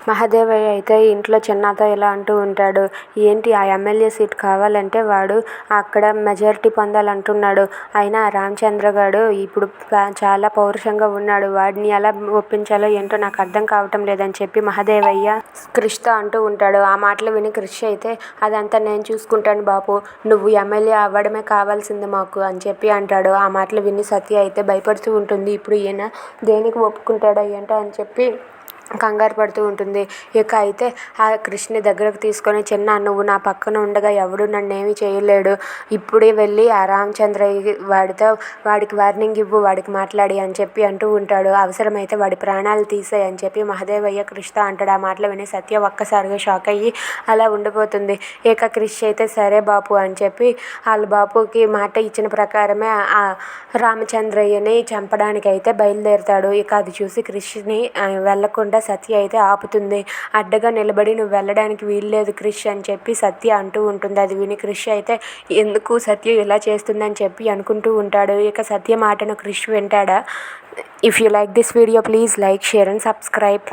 మహదేవయ్య అయితే ఇంట్లో చిన్నతో ఇలా అంటూ ఉంటాడు, ఏంటి ఆ ఎమ్మెల్యే సీట్ కావాలంటే వాడు అక్కడ మెజారిటీ పొందాలంటున్నాడు. అయినా రామచంద్ర గాడు ఇప్పుడు చాలా పౌరుషంగా ఉన్నాడు, వాడిని ఎలా ఒప్పించాలో ఏంటో నాకు అర్థం కావటం లేదని చెప్పి మహదేవయ్య క్రిష్తో అంటూ ఉంటాడు. ఆ మాటలు విని క్రిష్ అయితే అదంతా నేను చూసుకుంటాను బాపు, నువ్వు ఎమ్మెల్యే అవ్వడమే కావాల్సింది మాకు అని చెప్పి అంటాడు. ఆ మాటలు విని సత్య అయితే భయపడుతూ ఉంటుంది. ఇప్పుడు ఈయన దేనికి ఒప్పుకుంటాడో ఏంటో అని చెప్పి కంగారు పడుతూ ఉంటుంది. ఇక అయితే ఆ కృష్ణని దగ్గరకు తీసుకొని, చిన్న నువ్వు నా పక్కన ఉండగా ఎవడు నన్నేమీ చేయలేడు, ఇప్పుడే వెళ్ళి ఆ రామచంద్రయ్య వాడికి వార్నింగ్ ఇవ్వు, వాడికి మాట్లాడి అని చెప్పి అంటూ ఉంటాడు. అవసరమైతే వాడి ప్రాణాలు తీసేయ్ అని చెప్పి మహదేవయ్య క్రిష్తో అంటాడు. ఆ మాటలు విని సత్య ఒక్కసారిగా షాక్ అయ్యి అలా ఉండిపోతుంది. ఇక క్రిష్ అయితే సరే బాపు అని చెప్పి వాళ్ళ బాపుకి మాట ఇచ్చిన ప్రకారమే ఆ రామచంద్రయ్యని చంపడానికి అయితే బయలుదేరుతాడు. ఇక అది చూసి క్రిష్ని వెళ్లకుండా సత్య అయితే ఆపుతుంది. అడ్డగా నిలబడి నువ్వు వెళ్ళడానికి వీల్లేదు క్రిష్ అని చెప్పి సత్య అంటూ ఉంటుంది. అది విని క్రిష్ అయితే ఎందుకు సత్య ఇలా చేస్తుందని చెప్పి అనుకుంటూ ఉంటాడు. ఇక సత్య మాటను క్రిష్ వింటాడా? If you like this video please like, share and subscribe.